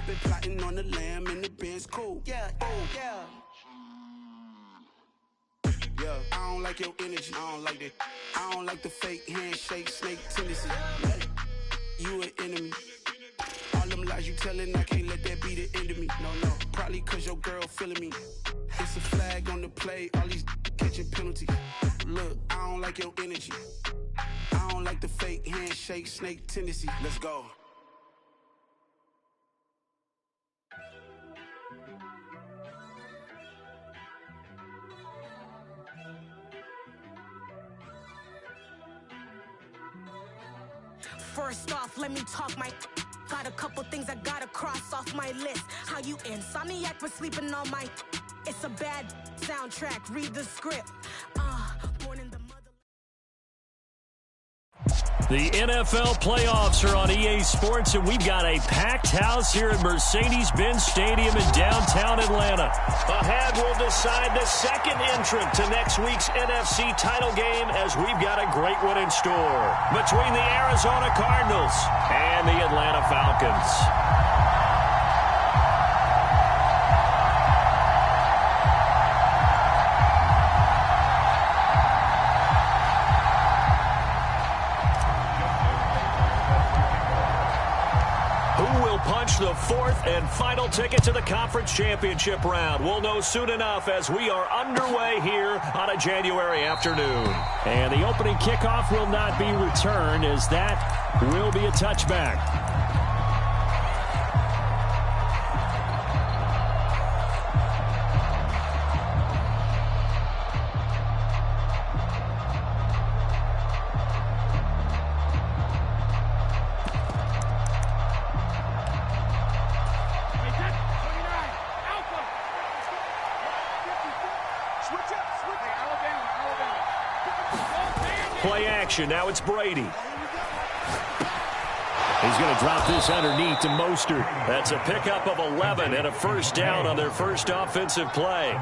I've been plotting on the lamb and the Benz cool. Yeah, yeah. Yeah, I don't like your energy. I don't like that. I don't like the fake handshake, snake tendency. You an enemy. All them lies you telling, I can't let that be the end of me. No, probably cause your girl feeling me. It's a flag on the play, all these catching penalties. Look, I don't like your energy. I don't like the fake handshake, snake tendency. Let's go. First off, let me talk my got a couple things I gotta cross off my list. How you insomniac for sleeping on my it's a bad soundtrack, read the script. Born in the mother. The NFL playoffs are on EA Sports, and we've got a packed house here at Mercedes-Benz Stadium in downtown Atlanta. Ahead, we'll decide the second entrant to next week's NFC title game, as we've got a great one in store between the Arizona Cardinals and the Atlanta Falcons. Punch the fourth and final ticket to the conference championship round. We'll know soon enough as we are underway here on a January afternoon. And the opening kickoff will not be returned, as that will be a touchback. Play action. Now it's Brady. He's going to drop this underneath to Mostert. That's a pickup of 11 and a first down on their first offensive play.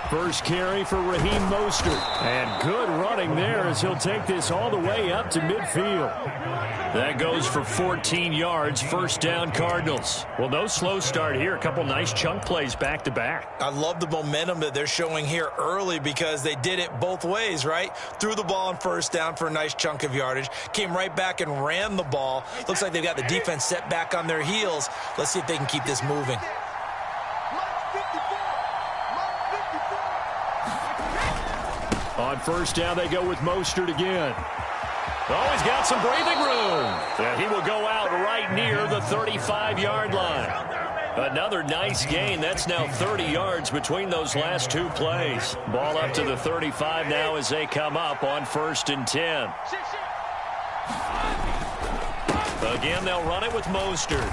First carry for Raheem Mostert. And good running there as he'll take this all the way up to midfield. That goes for 14 yards, first down Cardinals. Well, no slow start here. A couple nice chunk plays back-to-back. I love the momentum that they're showing here early because they did it both ways, right? Threw the ball on first down for a nice chunk of yardage. Came right back and ran the ball. Looks like they've got the defense set back on their heels. Let's see if they can keep this moving. On first down, they go with Mostert again. Oh, he's got some breathing room. And he will go out right near the 35-yard line. Another nice gain. That's now 30 yards between those last two plays. Ball up to the 35 now as they come up on first and 10. Again, they'll run it with Mostert.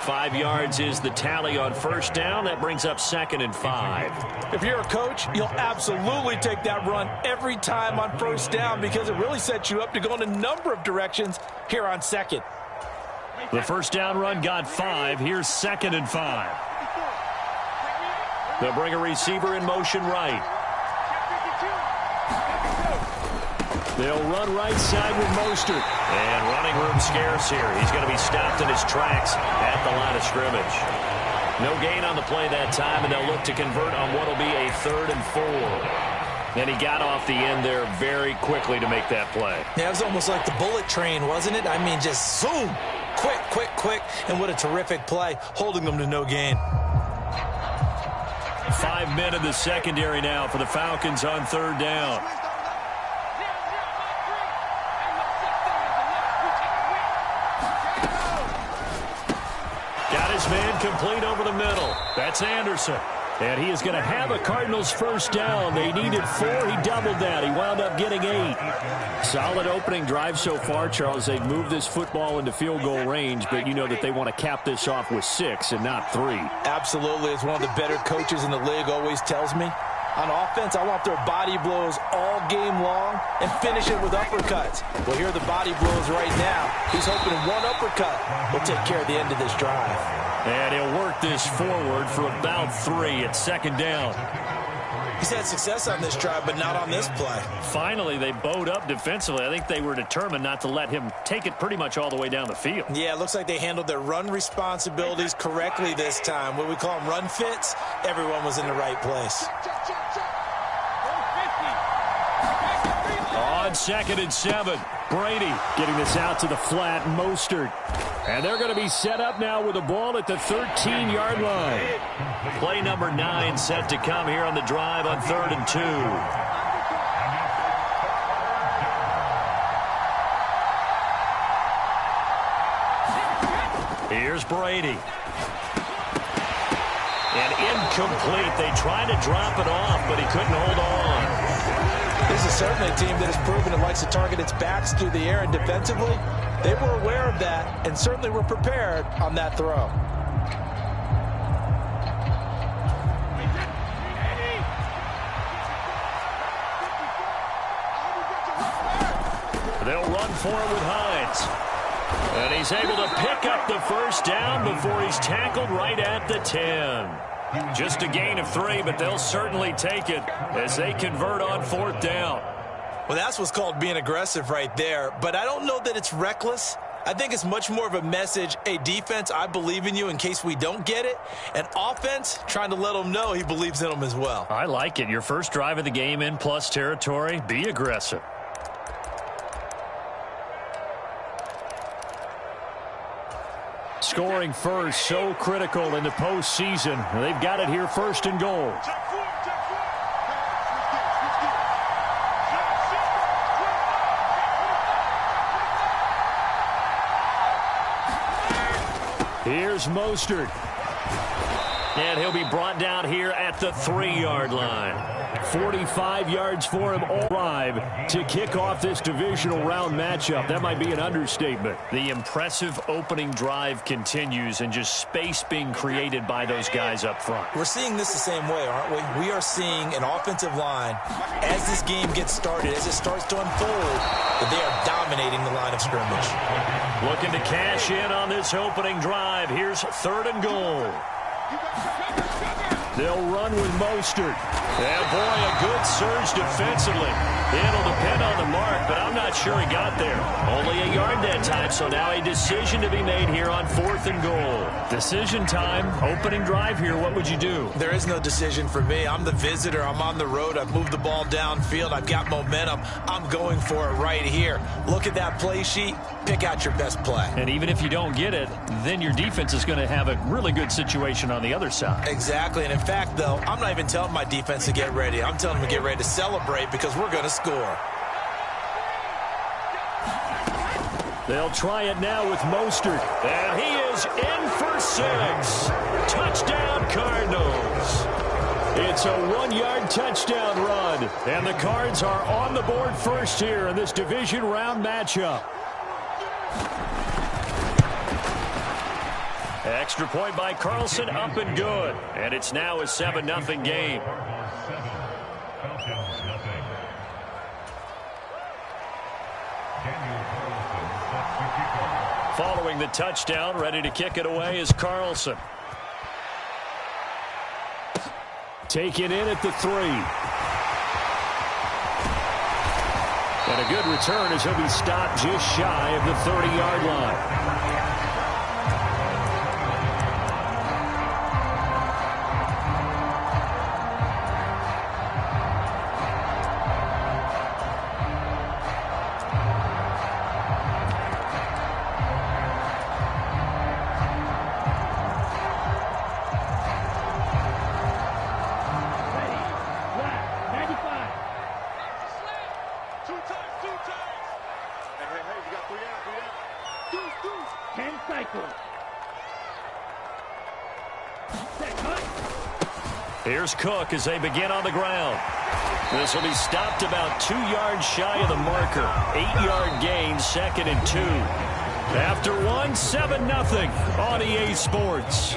5 yards is the tally on first down. That brings up second and 5. If you're a coach, you'll absolutely take that run every time on first down because it really sets you up to go in a number of directions here on second. The first down run got 5. Here's second and 5. They'll bring a receiver in motion right. They'll run right side with Mostert. And running room scarce here. He's going to be stopped in his tracks at the line of scrimmage. No gain on the play that time, and they'll look to convert on what will be a 3rd and 4. And he got off the end there very quickly to make that play. Yeah, it was almost like the bullet train, wasn't it? I mean, just zoom. Quick, quick, quick. And what a terrific play, holding them to no gain. 5 men in the secondary now for the Falcons on third down. Man complete over the middle. That's Anderson. And he is going to have a Cardinals first down. They needed 4. He doubled that. He wound up getting 8. Solid opening drive so far, Charles. They've moved this football into field goal range, but you know that they want to cap this off with 6 and not 3. Absolutely. As one of the better coaches in the league always tells me, on offense, I want their body blows all game long and finish it with uppercuts. Well, here are the body blows right now. He's hoping one uppercut will take care of the end of this drive. And he'll work this forward for about 3 at second down. He's had success on this drive, but not on this play. Finally, they bowed up defensively. I think they were determined not to let him take it pretty much all the way down the field. Yeah, it looks like they handled their run responsibilities correctly this time. What we call them run fits, everyone was in the right place. On 2nd and 7, Brady getting this out to the flat, Mostert. And they're going to be set up now with the ball at the 13-yard line. Play number 9 set to come here on the drive on 3rd and 2. Here's Brady. And incomplete. They tried to drop it off, but he couldn't hold on. This is certainly a team that has proven it likes to target its backs through the air, and defensively, they were aware of that and certainly were prepared on that throw. They'll run for it with Hines. And he's able to pick up the first down before he's tackled right at the 10. Just a gain of 3, but they'll certainly take it as they convert on 4th down. Well, that's what's called being aggressive right there. But I don't know that it's reckless. I think it's much more of a message, hey, defense, I believe in you in case we don't get it. And offense, trying to let them know he believes in them as well. I like it. Your first drive of the game in plus territory, be aggressive. Scoring first, so critical in the postseason. They've got it here 1st and goal. Here's Mostert. And he'll be brought down here at the 3-yard line. 45 yards for him all drive to kick off this divisional round matchup. That might be an understatement. The impressive opening drive continues, and just space being created by those guys up front. We're seeing this the same way, aren't we? We are seeing an offensive line, as this game gets started, as it starts to unfold, that they are dominating the line of scrimmage. Looking to cash in on this opening drive. Here's 3rd and goal. They'll run with Mostert. And, boy, a good surge defensively. It'll depend on the mark, but I'm not sure he got there. Only a yard that time, so now a decision to be made here on 4th and goal. Decision time, opening drive here. What would you do? There is no decision for me. I'm the visitor. I'm on the road. I've moved the ball downfield. I've got momentum. I'm going for it right here. Look at that play sheet. Pick out your best play. And even if you don't get it, then your defense is going to have a really good situation on the other side. Exactly. And in fact, though, I'm not even telling my defense to get ready. I'm telling them to get ready to celebrate because we're going to score. They'll try it now with Mostert. And he is in for 6. Touchdown, Cardinals. It's a 1-yard touchdown run. And the Cards are on the board first here in this division round matchup. Extra point by Carlson, up and good. And it's now a 7-0 game. Following the touchdown, ready to kick it away is Carlson. Taken in at the 3. And a good return as he'll be stopped just shy of the 30-yard line. Here's Cook as they begin on the ground. This will be stopped about 2 yards shy of the marker. 8-yard gain, 2nd and 2. After 1, 7-0 on EA Sports.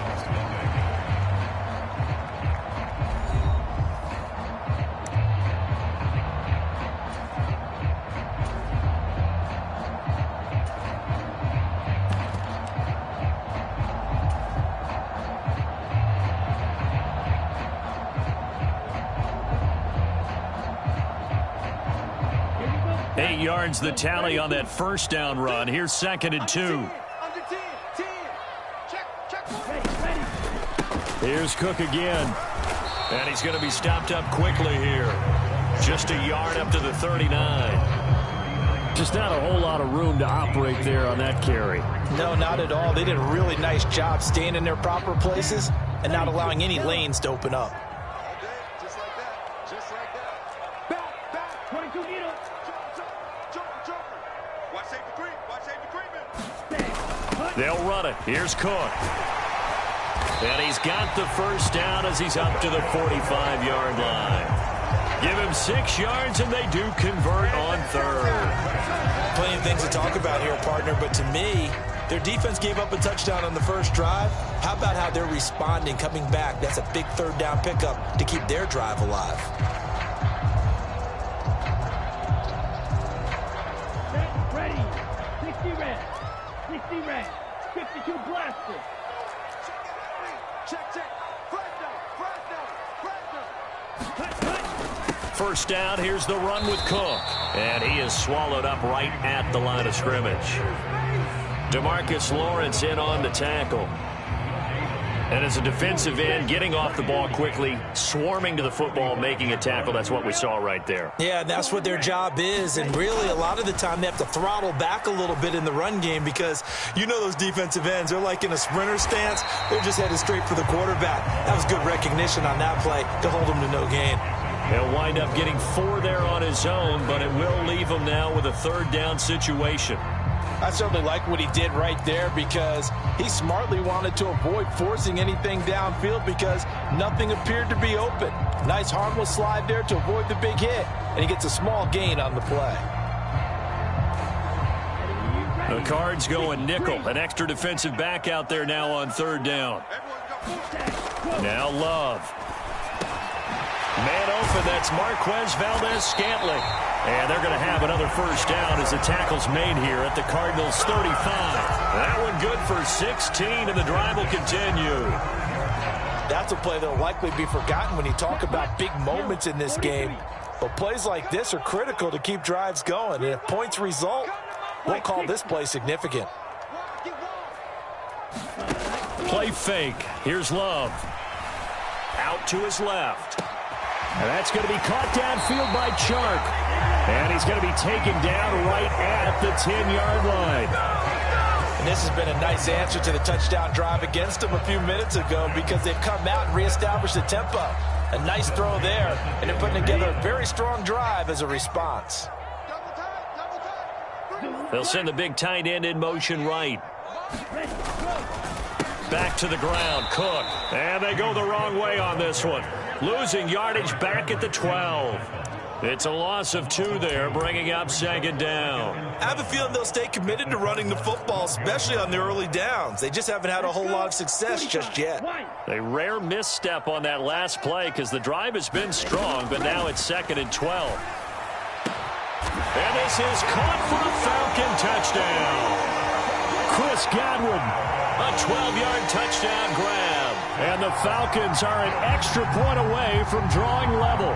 8 yards the tally on that first down run. Here's 2nd and 2. Here's Cook again. And he's going to be stopped up quickly here. Just a yard up to the 39. Just not a whole lot of room to operate there on that carry. No, not at all. They did a really nice job staying in their proper places and not allowing any lanes to open up. Just like that. Just like that. Back. 22 meter. Jump. Watch safety creep. Watch safety creeping. They'll run it. Here's Cook. And he's got the first down as he's up to the 45-yard line. Give him 6 yards, and they do convert on 3rd. Plenty of things to talk about here, partner, but to me, their defense gave up a touchdown on the first drive. How about how they're responding, coming back? That's a big 3rd down pickup to keep their drive alive. Ready. 60 red. 52 blaster. Check. First down, here's the run with Cook. And he is swallowed up right at the line of scrimmage. DeMarcus Lawrence in on the tackle. And as a defensive end, getting off the ball quickly, swarming to the football, making a tackle. That's what we saw right there. Yeah, and that's what their job is. And really, a lot of the time, they have to throttle back a little bit in the run game because you know those defensive ends, they're like in a sprinter stance. They're just headed straight for the quarterback. That was good recognition on that play to hold him to no gain. He'll wind up getting 4 there on his own, but it will leave him now with a 3rd down situation. I certainly like what he did right there because he smartly wanted to avoid forcing anything downfield because nothing appeared to be open. Nice harmless slide there to avoid the big hit, and he gets a small gain on the play. The Cards going nickel. An extra defensive back out there now on 3rd down. Now Love. Man open, that's Marquez Valdez-Scantling. And they're going to have another first down as the tackle's made here at the Cardinals' 35. That one good for 16, and the drive will continue. That's a play that will likely be forgotten when you talk about big moments in this game. But plays like this are critical to keep drives going. And if points result, we'll call this play significant. Play fake. Here's Love. Out to his left. And that's going to be caught downfield by Chark. And he's going to be taken down right at the 10-yard line. And this has been a nice answer to the touchdown drive against them a few minutes ago because they've come out and reestablished the tempo. A nice throw there, and they're putting together a very strong drive as a response. They'll send the big tight end in motion right. Back to the ground, Cook. And they go the wrong way on this one. Losing yardage back at the 12. It's a loss of 2 there, bringing up 2nd down. I have a feeling they'll stay committed to running the football, especially on their early downs. They just haven't had a whole lot of success just yet. A rare misstep on that last play because the drive has been strong, but now it's 2nd and 12. And this is caught for a Falcon touchdown. Chris Godwin, a 12-yard touchdown grab. And the Falcons are an extra point away from drawing level.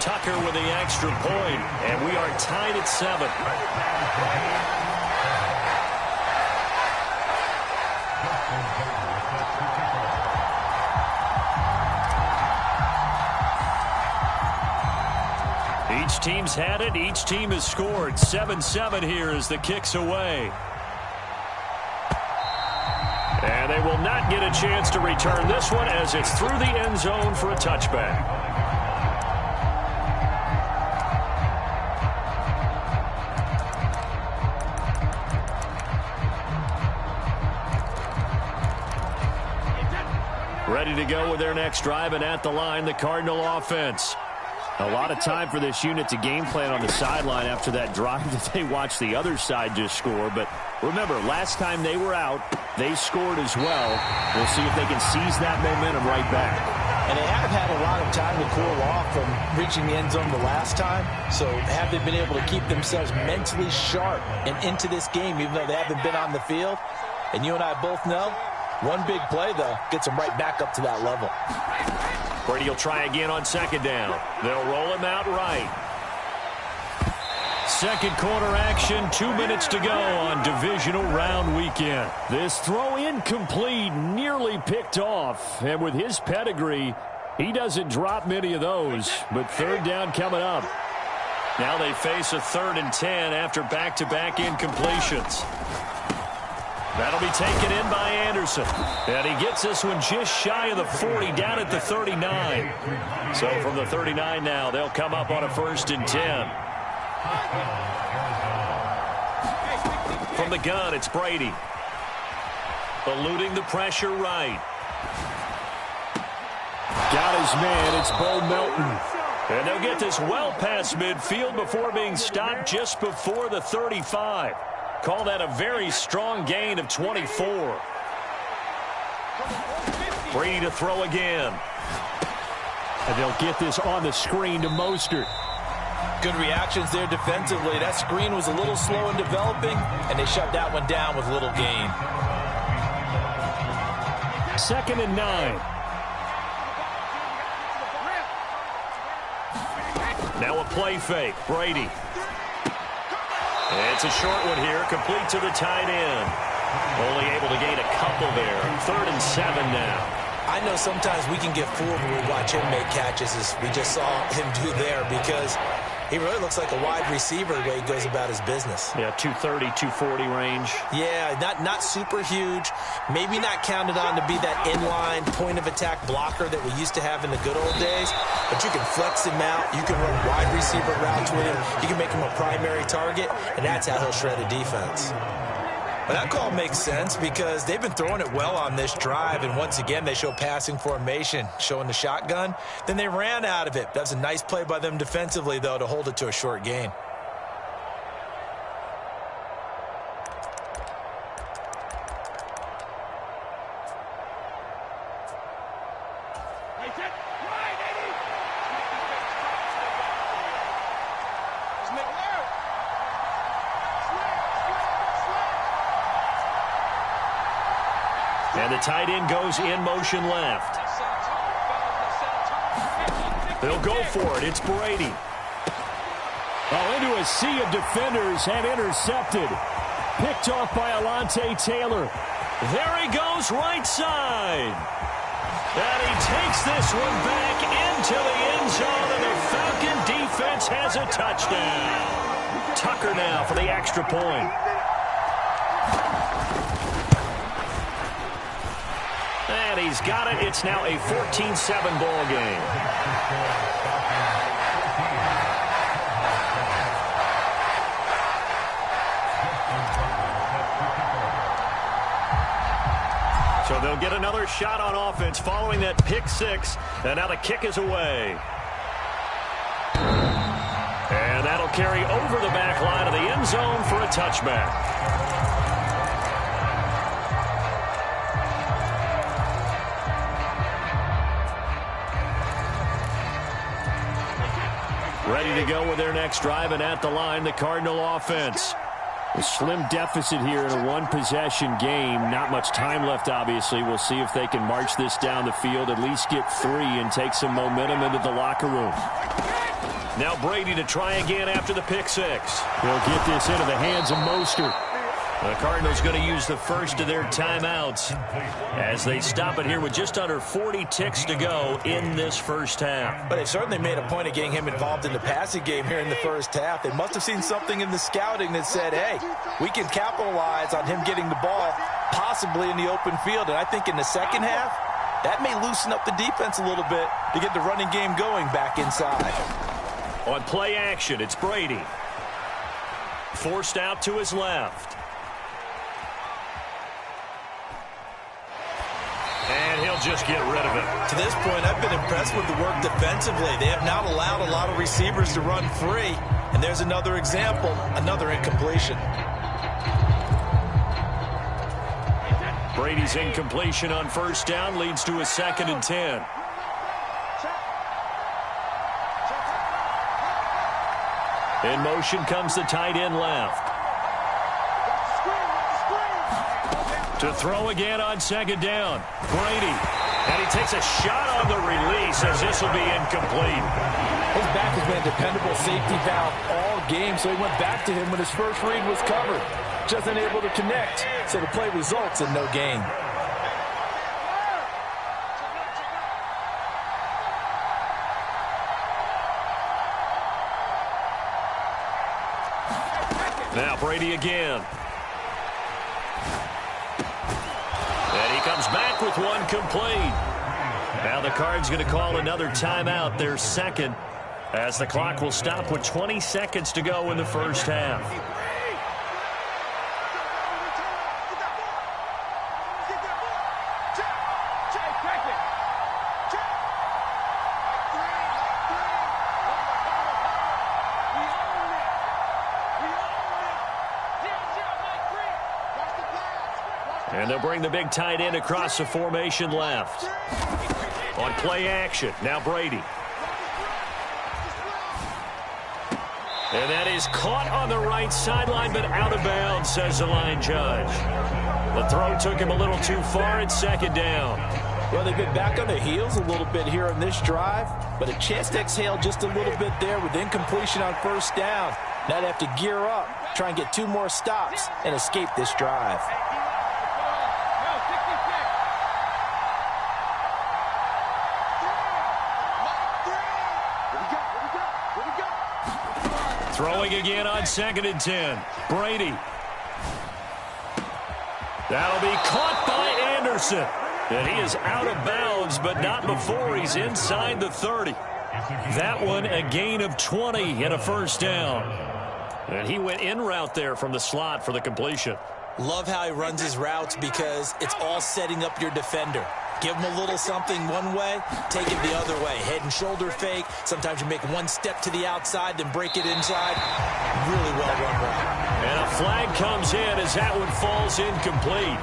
Tucker with the extra point, and we are tied at 7. Each team's had it. Each team has scored. 7-7 here as the kick's away. And they will not get a chance to return this one as it's through the end zone for a touchback. Ready to go with their next drive, and at the line, the Cardinal offense. A lot of time for this unit to game plan on the sideline after that drive that they watched the other side just score. But remember, last time they were out, they scored as well. We'll see if they can seize that momentum right back. And they have had a lot of time to cool off from reaching the end zone the last time. So have they been able to keep themselves mentally sharp and into this game, even though they haven't been on the field? And you and I both know One big play, though, gets him right back up to that level. Brady will try again on second down. They'll roll him out right. Second quarter action, 2 minutes to go on divisional round weekend. This throw incomplete, nearly picked off. And with his pedigree, he doesn't drop many of those. But third down coming up. Now they face a 3rd and 10 after back-to-back incompletions. That'll be taken in by Anderson. And he gets this one just shy of the 40, down at the 39. So from the 39 now, they'll come up on a 1st and 10. From the gun, it's Brady. Eluding the pressure right. Got his man, it's Bo Melton. And they'll get this well past midfield before being stopped just before the 35. Call that a very strong gain of 24. Brady to throw again. And they'll get this on the screen to Mostert. Good reactions there defensively. That screen was a little slow in developing, and they shut that one down with little gain. 2nd and 9. Now a play fake. Brady. It's a short one here, complete to the tight end. Only able to gain a couple there. 3rd and 7 now. I know sometimes we can get fooled when we watch him make catches, as we just saw him do there, because he really looks like a wide receiver the way he goes about his business. Yeah, 230, 240 range. Yeah, not super huge. Maybe not counted on to be that inline point-of-attack blocker that we used to have in the good old days. But you can flex him out. You can run wide receiver routes with him. You can make him a primary target, and that's how he'll shred a defense. But that call makes sense because they've been throwing it well on this drive, and once again they show passing formation, showing the shotgun. Then they ran out of it. That's a nice play by them defensively, though, to hold it to a short gain. And the tight end goes in motion left. They'll go for it. It's Brady. Oh, into a sea of defenders and intercepted. Picked off by Alontae Taylor. There he goes, right side. And he takes this one back into the end zone, and the Falcon defense has a touchdown. Tucker now for the extra point. And he's got it. It's now a 14-7 ball game. So they'll get another shot on offense following that pick six. And now the kick is away. And that'll carry over the back line of the end zone for a touchback. Ready to go with their next drive, and at the line, the Cardinal offense. A slim deficit here in a one-possession game. Not much time left, obviously. We'll see if they can march this down the field, at least get 3, and take some momentum into the locker room. Now Brady to try again after the pick six. He'll get this into the hands of Mostert. The Cardinals going to use the first of their timeouts as they stop it here with just under 40 ticks to go in this first half. But they certainly made a point of getting him involved in the passing game here in the first half. They must have seen something in the scouting that said, hey, we can capitalize on him getting the ball possibly in the open field. And I think in the second half, that may loosen up the defense a little bit to get the running game going back inside. On play action, it's Brady. Forced out to his left. And he'll just get rid of it. To this point, I've been impressed with the work defensively. They have not allowed a lot of receivers to run free. And there's another example, another incompletion. Brady's incompletion on first down leads to a 2nd and 10. In motion comes the tight end left. To throw again on second down. Brady. And he takes a shot on the release as this will be incomplete. His back has been a dependable safety valve all game, so he went back to him when his first read was covered. Just unable to connect, so the play results in no gain. Now Brady again. And he comes back with one complete. Now the Cards going to call another timeout, their second, as the clock will stop with 20 seconds to go in the first half. And they'll bring the big tight end across the formation left. On play action, now Brady. And that is caught on the right sideline, but out of bounds, says the line judge. The throw took him a little too far at second down. Well, they've been back on their heels a little bit here in this drive, but a chance to exhale just a little bit there with incompletion on first down. Now they have to gear up, try and get 2 more stops, and escape this drive. Throwing again on 2nd and 10. Brady. That'll be caught by Anderson. And he is out of bounds, but not before he's inside the 30. That one a gain of 20 and a first down. And he went in route there from the slot for the completion. Love how he runs his routes because it's all setting up your defender. Give him a little something one way, take it the other way. Head and shoulder fake. Sometimes you make one step to the outside, then break it inside. Really well run route. And a flag comes in as that one falls incomplete.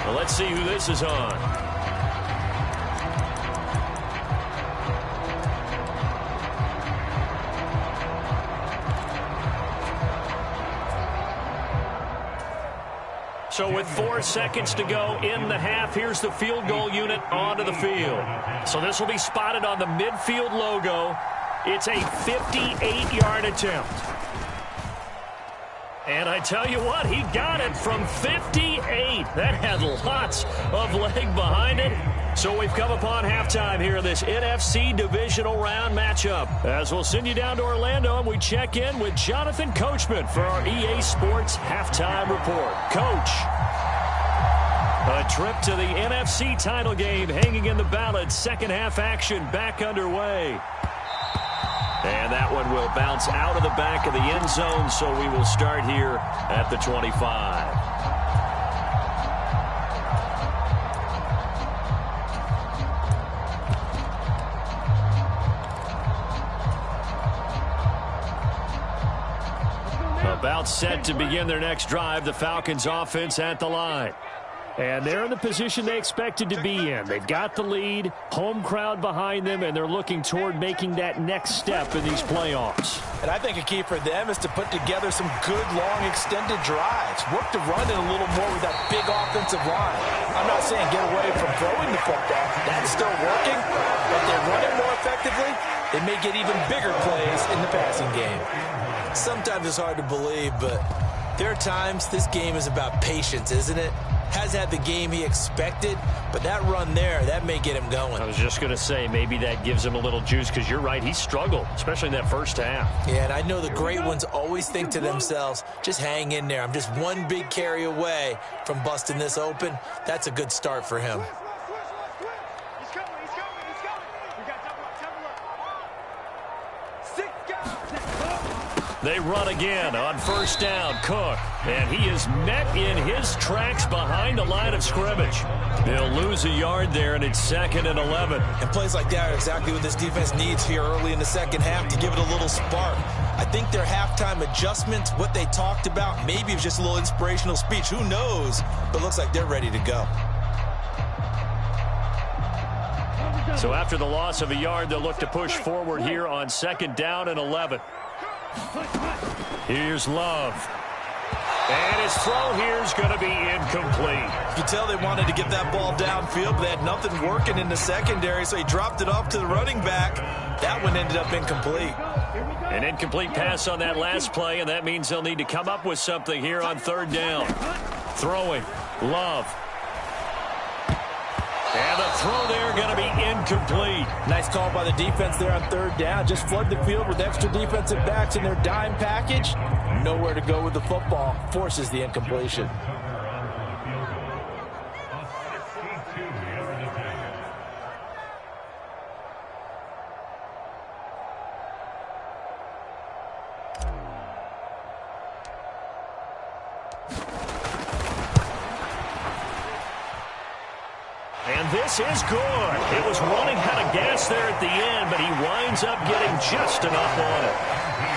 Well, let's see who this is on. So with 4 seconds to go in the half, here's the field goal unit onto the field. So this will be spotted on the midfield logo. It's a 58-yard attempt. And I tell you what, he got it from 58. That had lots of leg behind it. So we've come upon halftime here in this NFC divisional round matchup. As we'll send you down to Orlando and we check in with Jonathan Coachman for our EA Sports halftime report. Coach, a trip to the NFC title game hanging in the balance. Second half action back underway. And that one will bounce out of the back of the end zone, so we will start here at the 25. About set to begin their next drive, the Falcons offense at the line. And they're in the position they expected to be in. They've got the lead, home crowd behind them, and they're looking toward making that next step in these playoffs. And I think a key for them is to put together some good, long, extended drives. Work the run in a little more with that big offensive line. I'm not saying get away from throwing the football. That's still working. But they run it more effectively, they may get even bigger plays in the passing game. Sometimes it's hard to believe, but there are times this game is about patience, isn't it? Has had the game he expected, but that run there, that may get him going. I was just going to say, maybe that gives him a little juice, because you're right, he struggled, especially in that first half. Yeah, and I know the great ones always think to themselves, just hang in there. I'm just one big carry away from busting this open. That's a good start for him. They run again on first down. Cook. And he is met in his tracks behind the line of scrimmage. They'll lose a yard there, and it's 2nd and 11. And plays like that are exactly what this defense needs here early in the second half to give it a little spark. I think their halftime adjustments, what they talked about, maybe it was just a little inspirational speech. Who knows? But it looks like they're ready to go. So after the loss of a yard, they'll look to push forward here on 2nd down and 11. Here's Love. And his throw here is going to be incomplete. You tell they wanted to get that ball downfield, but they had nothing working in the secondary, so he dropped it off to the running back. That one ended up incomplete. An incomplete pass on that last play, and that means they'll need to come up with something here on third down. Throwing, Love. And the throw there going to be incomplete. Nice call by the defense there on third down. Just flood the field with extra defensive backs in their dime package. Nowhere to go with the football. Forces the incompletion. This is good. It was running out of gas there at the end, but he winds up getting just enough on it.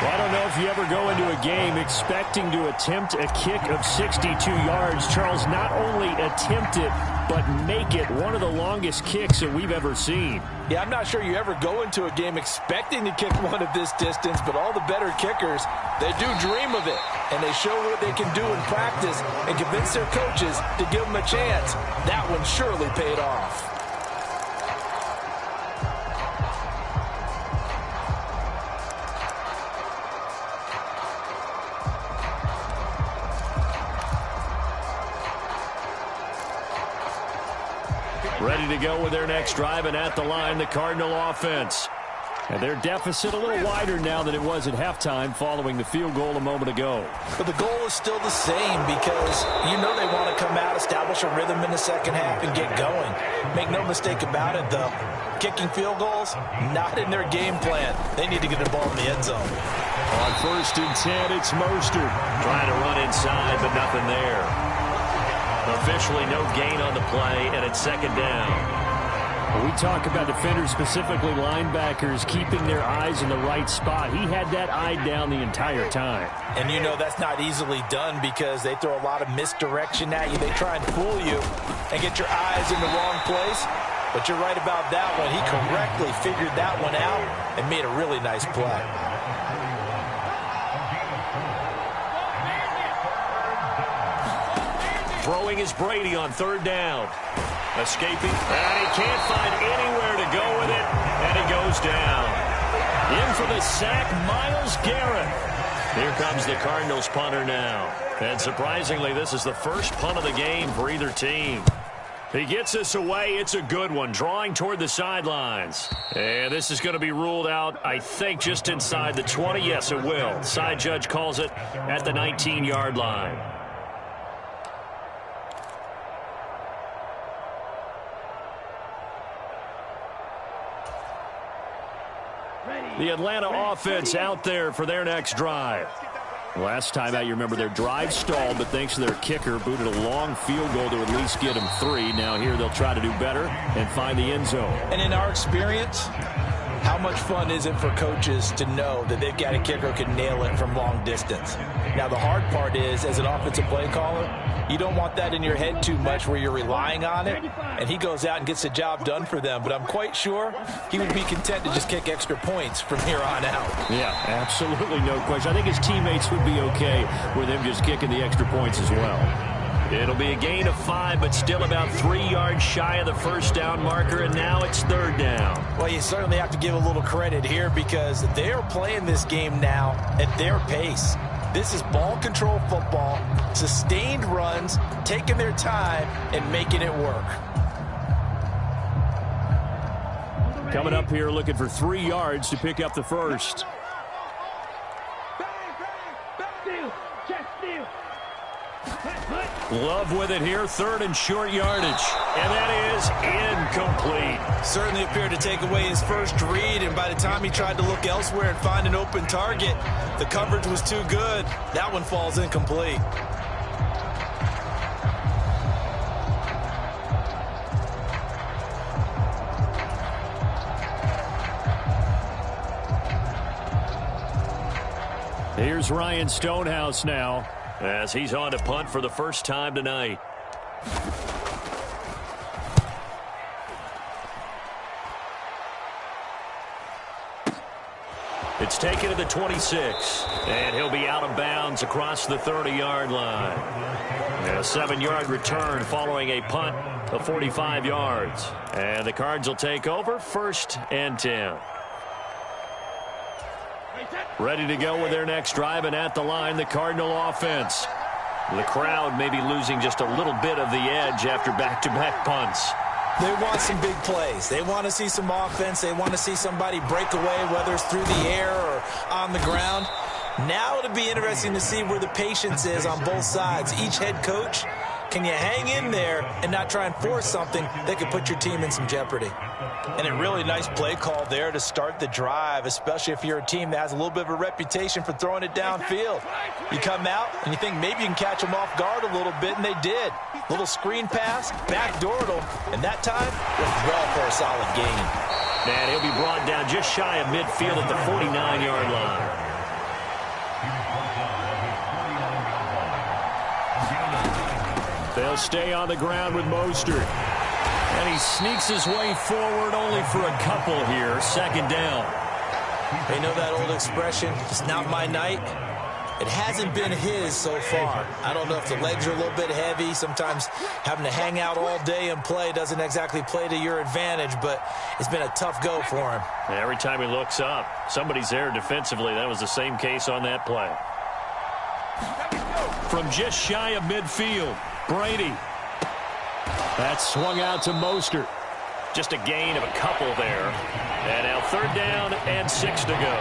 Well, I don't know if you ever go into a game expecting to attempt a kick of 62 yards. Charles, not only attempt it, but make it one of the longest kicks that we've ever seen. Yeah, I'm not sure you ever go into a game expecting to kick one of this distance, but all the better kickers, they do dream of it. And they show what they can do in practice and convince their coaches to give them a chance. That one surely paid off. Ready to go with their next drive, and at the line, the Cardinal offense. And their deficit a little wider now than it was at halftime following the field goal a moment ago. But the goal is still the same because you know they want to come out, establish a rhythm in the second half, and get going. Make no mistake about it, though. Kicking field goals, not in their game plan. They need to get the ball in the end zone. On 1st and 10, it's Mostert. Trying to run inside, but nothing there. Officially no gain on the play, and it's second down. When we talk about defenders, specifically linebackers, keeping their eyes in the right spot. He had that eye down the entire time. And you know that's not easily done because they throw a lot of misdirection at you. They try and fool you and get your eyes in the wrong place. But you're right about that one. He correctly figured that one out and made a really nice play. Throwing is Brady on third down. Escaping, and he can't find anywhere to go with it, and he goes down. In for the sack, Myles Garrett. Here comes the Cardinals punter now. And surprisingly, this is the first punt of the game for either team. He gets this away. It's a good one, drawing toward the sidelines. And this is going to be ruled out, I think, just inside the 20. Yes, it will. Side judge calls it at the 19-yard line. The Atlanta offense out there for their next drive. Last time out, you remember their drive stalled, but thanks to their kicker, booted a long field goal to at least get them 3. Now here they'll try to do better and find the end zone. And in our experience, how much fun is it for coaches to know that they've got a kicker who can nail it from long distance? Now, the hard part is, as an offensive play caller, you don't want that in your head too much where you're relying on it, and he goes out and gets the job done for them. But I'm quite sure he would be content to just kick extra points from here on out. Yeah, absolutely no question. I think his teammates would be okay with him just kicking the extra points as well. It'll be a gain of 5, but still about 3 yards shy of the first down marker, and now it's third down. Well, you certainly have to give a little credit here because they are playing this game now at their pace. This is ball control football, sustained runs, taking their time, and making it work. Coming up here looking for 3 yards to pick up the first. Love with it here, 3rd and short yardage. And that is incomplete. Certainly appeared to take away his first read, and by the time he tried to look elsewhere and find an open target, the coverage was too good. That one falls incomplete. Here's Ryan Stonehouse now, as he's on to punt for the first time tonight. It's taken to the 26, and he'll be out of bounds across the 30-yard line. And a 7-yard return following a punt of 45 yards. And the Cards will take over 1st and 10. Ready to go with their next drive, and at the line, the Cardinal offense. The crowd may be losing just a little bit of the edge after back-to-back punts. They want some big plays. They want to see some offense. They want to see somebody break away, whether it's through the air or on the ground. Now it'll be interesting to see where the patience is on both sides. Each head coach, can you hang in there and not try and force something that could put your team in some jeopardy? And a really nice play call there to start the drive, especially if you're a team that has a little bit of a reputation for throwing it downfield. You come out and you think maybe you can catch them off guard a little bit, and they did. Little screen pass, backdoored them, and that time was well for a solid gain. And he'll be brought down just shy of midfield at the 49-yard line. They'll stay on the ground with Mostert. And he sneaks his way forward only for a couple here. 2nd down. They know that old expression, it's not my night. It hasn't been his so far. I don't know if the legs are a little bit heavy. Sometimes having to hang out all day and play doesn't exactly play to your advantage, but it's been a tough go for him. And every time he looks up, somebody's there defensively. That was the same case on that play. From just shy of midfield, Brady. That's swung out to Mostert. Just a gain of a couple there. And now 3rd down and 6 to go.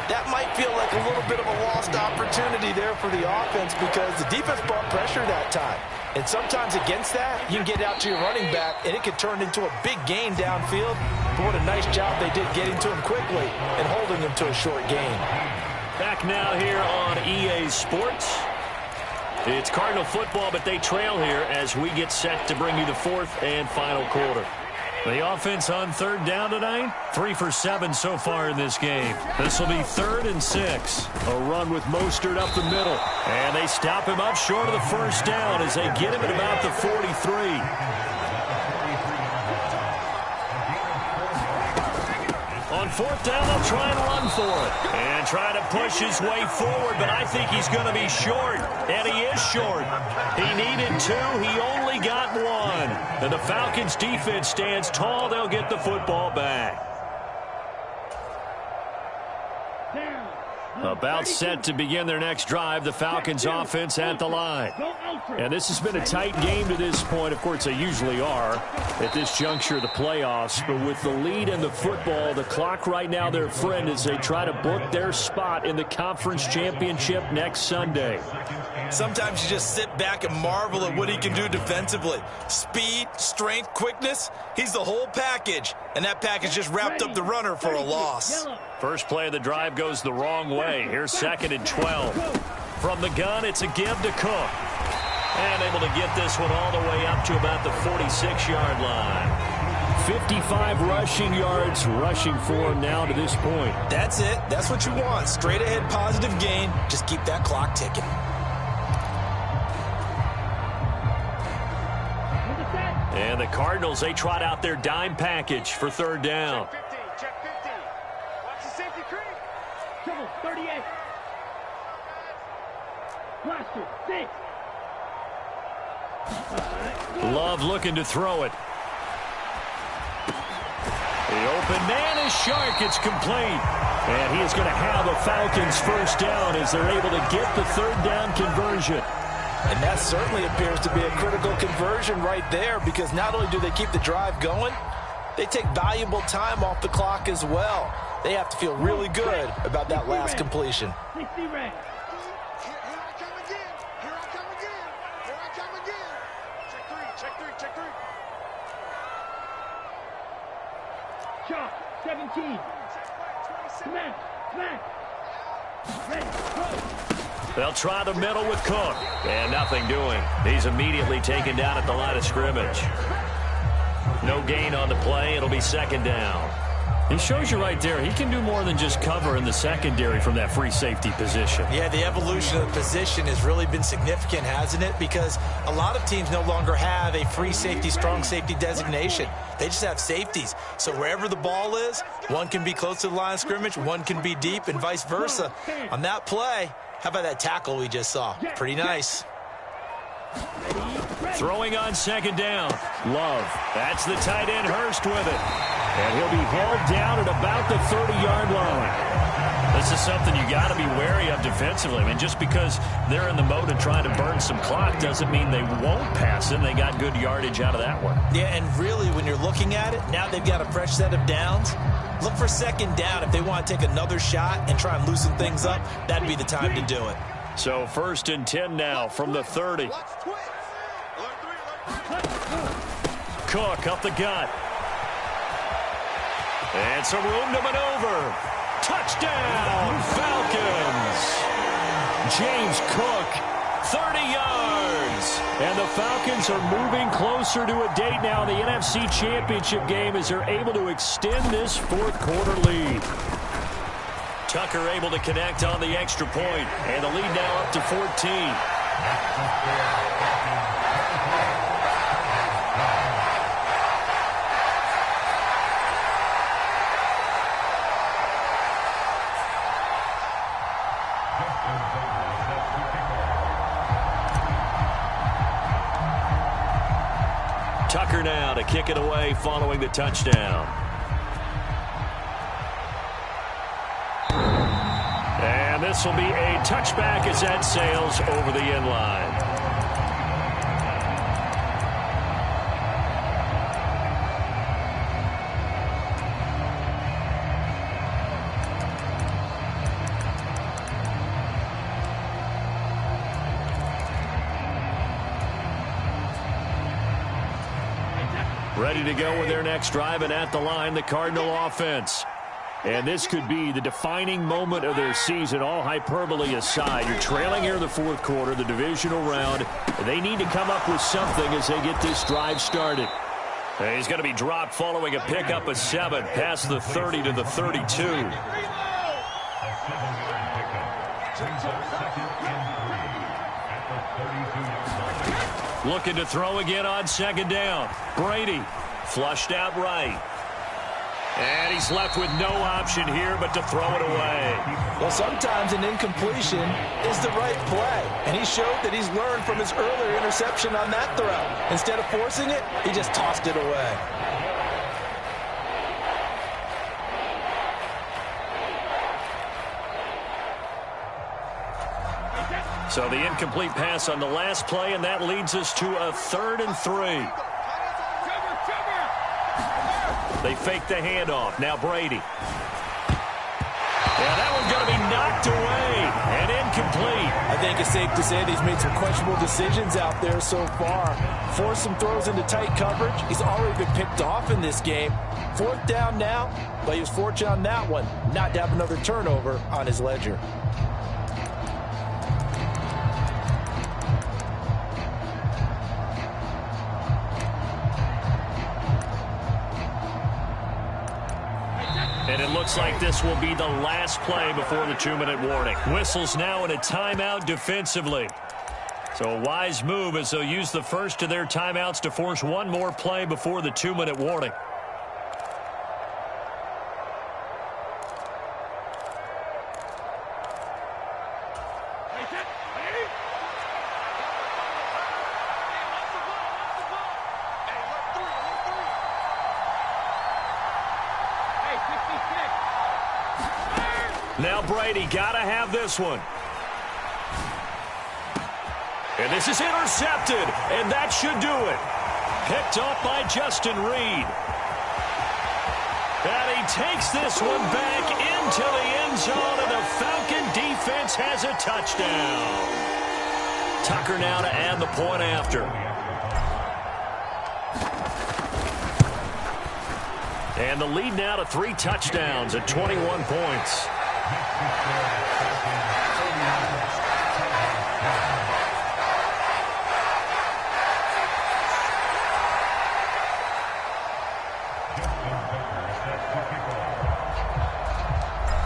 That might feel like a little bit of a lost opportunity there for the offense because the defense brought pressure that time. And sometimes against that, you can get out to your running back, and it can turn into a big gain downfield. But what a nice job they did getting to him quickly and holding him to a short gain. Back now here on EA Sports. It's Cardinal football, but they trail here as we get set to bring you the 4th and final quarter. The offense on 3rd down tonight, 3 for 7 so far in this game. This will be 3rd and 6. A run with Mostert up the middle. And they stop him up short of the 1st down as they get him at about the 43. On 4th down, they'll try and run for it. And try to push his way forward, but I think he's going to be short. And he is short. He needed 2. He only got 1. And the Falcons defense stands tall. They'll get the football back. About set to begin their next drive. The Falcons offense at the line. And this has been a tight game to this point. Of course, they usually are at this juncture of the playoffs. But with the lead in the football, the clock right now their friend as they try to book their spot in the conference championship next Sunday. Sometimes you just sit back and marvel at what he can do defensively. Speed, strength, quickness. He's the whole package. And that package just wrapped up the runner for a loss. First play of the drive goes the wrong way. Here's 2nd and 12. From the gun, it's a give to Cook. And able to get this one all the way up to about the 46-yard line. 55 rushing yards rushing for him now to this point. That's it. That's what you want. Straight ahead positive gain. Just keep that clock ticking. And the Cardinals, they trot out their dime package for 3rd down. Check 50. Watch the safety creep. Triple 38. Blaster 6. Love looking to throw it. The open man is Shark. It's complete. And he is going to have a Falcons 1st down as they're able to get the 3rd down conversion. And that certainly appears to be a critical conversion right there because not only do they keep the drive going, they take valuable time off the clock as well. They have to feel really good about that last completion. 60 red. Here I come again. Here I come again. Here I come again. Check 3. Check 3. Check 3. Shot 17. Smack. Smack. Ready. Go. They'll try the middle with Cook. And nothing doing. He's immediately taken down at the line of scrimmage. No gain on the play. It'll be 2nd down. He shows you right there, he can do more than just cover in the secondary from that free safety position. Yeah, the evolution of the position has really been significant, hasn't it? Because a lot of teams no longer have a free safety, strong safety designation. They just have safeties. So wherever the ball is, one can be close to the line of scrimmage, one can be deep, and vice versa. On that play, how about that tackle we just saw? Pretty nice. Throwing on second down. Love. That's the tight end Hurst with it. And he'll be held down at about the 30-yard line. This is something you got to be wary of defensively. I mean, just because they're in the mode of trying to burn some clock doesn't mean they won't pass it. They got good yardage out of that one. Yeah, and really, when you're looking at it, now they've got a fresh set of downs. Look for second down. If they want to take another shot and try and loosen things up, that'd be the time to do it. So 1st and 10 now from the 30. Cook up the gut. And some room to maneuver. Touchdown, Falcons. James Cook, 30 yards. And the Falcons are moving closer to a date now in the NFC Championship game as they're able to extend this fourth-quarter lead. Tucker able to connect on the extra point, and the lead now up to 14. Tucker now to kick it away following the touchdown. And this will be a touchback as that sails over the end line. Ready to go with their next drive, and at the line, the Cardinal offense. And this could be the defining moment of their season, all hyperbole aside. You're trailing here in the fourth quarter, the divisional round. They need to come up with something as they get this drive started. And he's going to be dropped following a pickup of 7 past the 30 to the 32. Looking to throw again on second down. Brady flushed out right. And he's left with no option here but to throw it away. Well, sometimes an incompletion is the right play. And he showed that he's learned from his earlier interception on that throw. Instead of forcing it, he just tossed it away. So the incomplete pass on the last play, and that leads us to a 3rd and 3. They fake the handoff. Now Brady. Yeah, that one's going to be knocked away and incomplete. I think it's safe to say that he's made some questionable decisions out there so far. Forced some throws into tight coverage. He's already been picked off in this game. 4th down now, but he was fortunate on that one not to have another turnover on his ledger. And it looks like this will be the last play before the 2-minute warning. Whistles now in a timeout defensively. So a wise move as they'll use the first of their timeouts to force one more play before the 2-minute warning. Now Brady got to have this one. And this is intercepted, and that should do it. Picked off by Justin Reed. And he takes this one back into the end zone, and the Falcon defense has a touchdown. Tucker now to add the point after. And the lead now to 3 touchdowns at 21 points.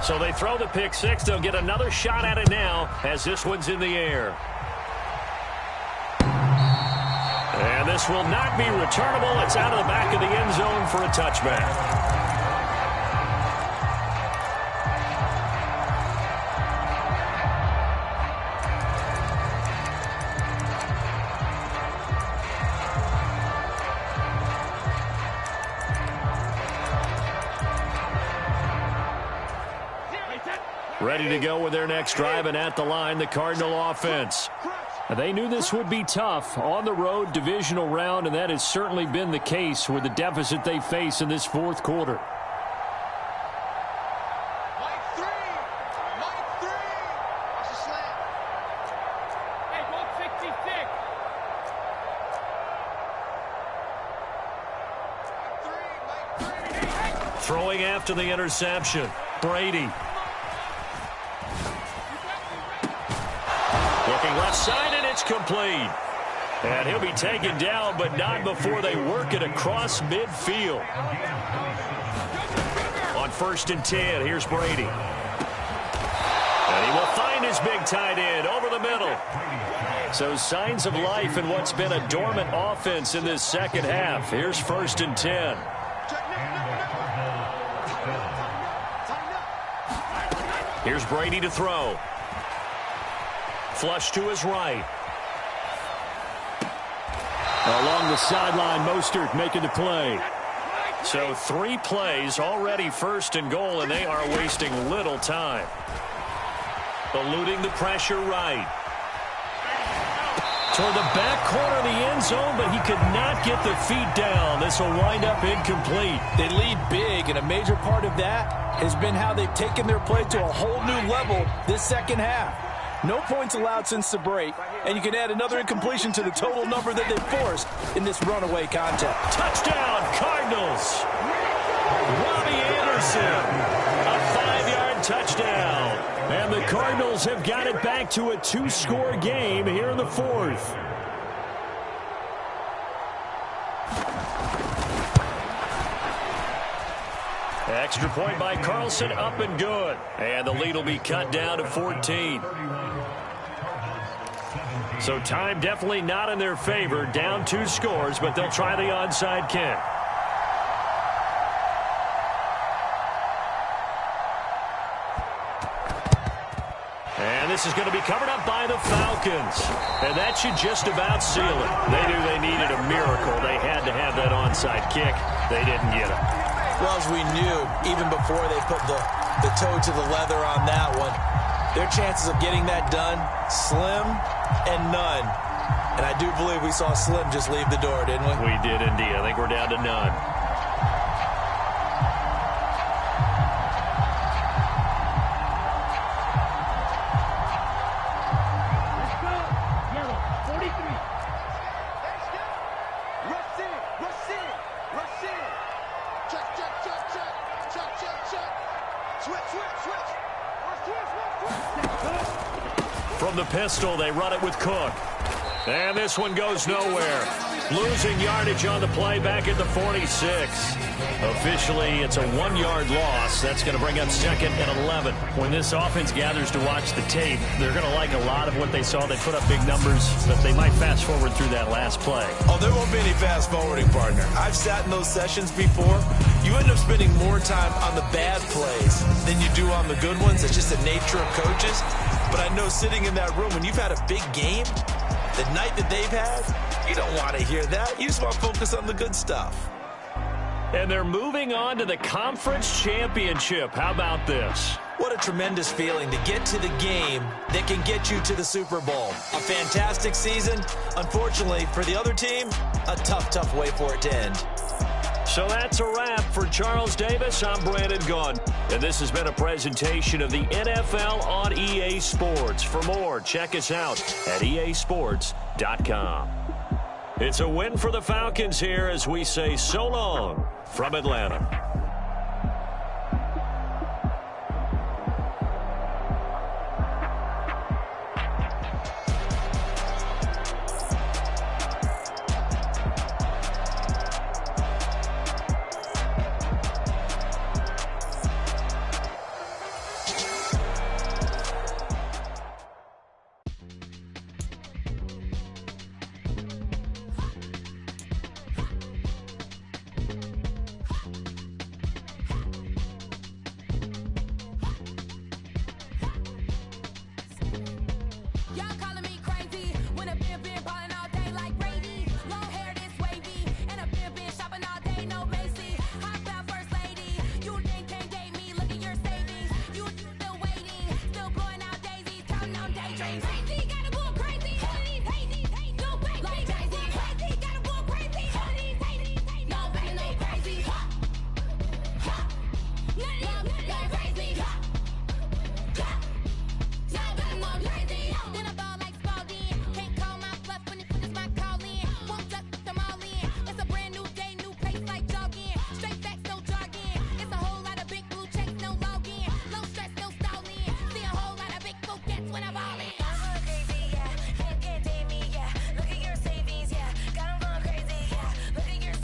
So they throw the pick six. They'll get another shot at it now as this one's in the air. And this will not be returnable. It's out of the back of the end zone for a touchback. Ready to go with their next drive, and at the line, the Cardinal offense. They knew this would be tough on the road divisional round, and that has certainly been the case with the deficit they face in this fourth quarter. Mike three. Watch the slant. Hey, go 66. Mike three. Throwing after the interception, Brady. Looking left side, and it's complete. And he'll be taken down, but not before they work it across midfield. On 1st and 10, here's Brady. And he will find his big tight end over the middle. So signs of life in what's been a dormant offense in this second half. Here's 1st and 10. Here's Brady to throw. Flush to his right. Along the sideline, Mostert making the play. So 3 plays, already 1st and goal, and they are wasting little time. Eluding the pressure right. Toward the back corner of the end zone, but he could not get the feet down. This will wind up incomplete. They lead big, and a major part of that has been how they've taken their play to a whole new level this second half. No points allowed since the break, and you can add another incompletion to the total number that they've forced in this runaway contest. Touchdown, Cardinals! Robbie Anderson, a 5-yard touchdown. And the Cardinals have got it back to a 2-score game here in the fourth. Extra point by Carlson, up and good. And the lead will be cut down to 14. So time definitely not in their favor. Down 2 scores, but they'll try the onside kick. And this is going to be covered up by the Falcons. And that should just about seal it. They knew they needed a miracle. They had to have that onside kick. They didn't get it. Well, as we knew, even before they put the toe to the leather on that one, their chances of getting that done, slim and none. And I do believe we saw Slim just leave the door, didn't we? We did indeed. I think we're down to none. Let's go. Yellow, 43. Rush in. Check. Switch. From the pistol, they run it with Cook. And this one goes nowhere. Losing yardage on the play back at the 46. Officially, it's a 1-yard loss. That's going to bring up 2nd and 11. When this offense gathers to watch the tape, they're going to like a lot of what they saw. They put up big numbers, but they might fast forward through that last play. Oh, there won't be any fast forwarding, partner. I've sat in those sessions before. You end up spending more time on the bad plays than you do on the good ones. It's just the nature of coaches. But I know sitting in that room, when you've had a big game, the night that they've had, you don't want to hear that. You just want to focus on the good stuff. And they're moving on to the conference championship. How about this? What a tremendous feeling to get to the game that can get you to the Super Bowl. A fantastic season. Unfortunately, for the other team, a tough way for it to end. So that's a wrap for Charles Davis. I'm Brandon Gunn. And this has been a presentation of the NFL on EA Sports. For more, check us out at easports.com. It's a win for the Falcons here as we say so long from Atlanta. up.